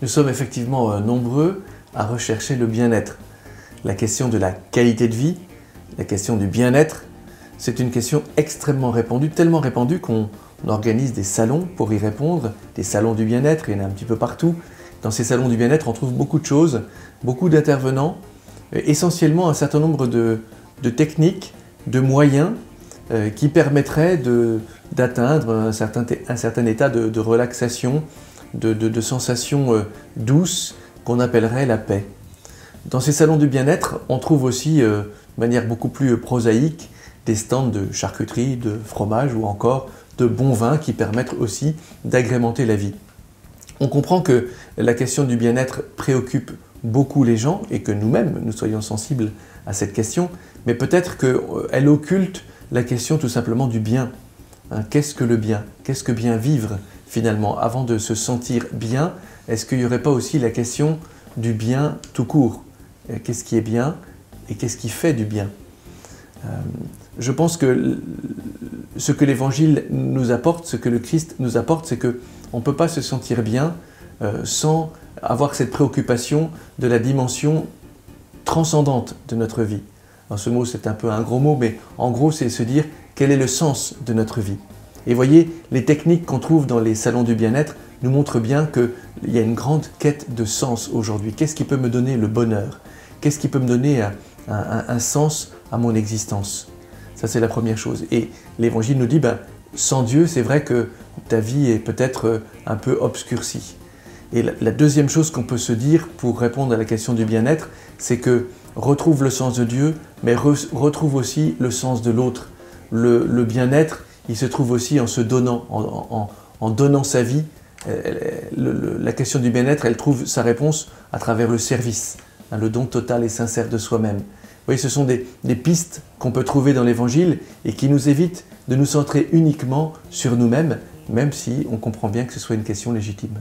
Nous sommes effectivement nombreux à rechercher le bien-être. La question de la qualité de vie, la question du bien-être, c'est une question extrêmement répandue, tellement répandue qu'on organise des salons pour y répondre, des salons du bien-être, il y en a un petit peu partout. Dans ces salons du bien-être, on trouve beaucoup de choses, beaucoup d'intervenants, essentiellement un certain nombre de techniques, de moyens qui permettraient d'atteindre un certain état de relaxation, de sensations douces qu'on appellerait la paix. Dans ces salons du bien-être, on trouve aussi, de manière beaucoup plus prosaïque, des stands de charcuterie, de fromage ou encore de bons vins qui permettent aussi d'agrémenter la vie. On comprend que la question du bien-être préoccupe beaucoup les gens et que nous-mêmes, nous soyons sensibles à cette question, mais peut-être qu'elle occulte la question tout simplement du bien. Qu'est-ce que le bien? Qu'est-ce que bien vivre finalement? Avant de se sentir bien, est-ce qu'il n'y aurait pas aussi la question du bien tout court? Qu'est-ce qui est bien et qu'est-ce qui fait du bien? Je pense que ce que l'Évangile nous apporte, ce que le Christ nous apporte, c'est qu'on ne peut pas se sentir bien sans avoir cette préoccupation de la dimension transcendante de notre vie. Alors, ce mot, c'est un peu un gros mot, mais en gros, c'est se dire quel est le sens de notre vie. Et voyez, les techniques qu'on trouve dans les salons du bien-être nous montrent bien qu'il y a une grande quête de sens aujourd'hui. Qu'est-ce qui peut me donner le bonheur? Qu'est-ce qui peut me donner un sens à mon existence? Ça, c'est la première chose. Et l'Évangile nous dit, sans Dieu, c'est vrai que ta vie est peut-être un peu obscurcie. Et la deuxième chose qu'on peut se dire pour répondre à la question du bien-être, c'est que retrouve le sens de Dieu, mais retrouve aussi le sens de l'autre. Le bien-être, il se trouve aussi en se donnant, en donnant sa vie. La question du bien-être, elle trouve sa réponse à travers le service, le don total et sincère de soi-même. Vous voyez, ce sont des pistes qu'on peut trouver dans l'Évangile et qui nous évitent de nous centrer uniquement sur nous-mêmes, même si on comprend bien que ce soit une question légitime.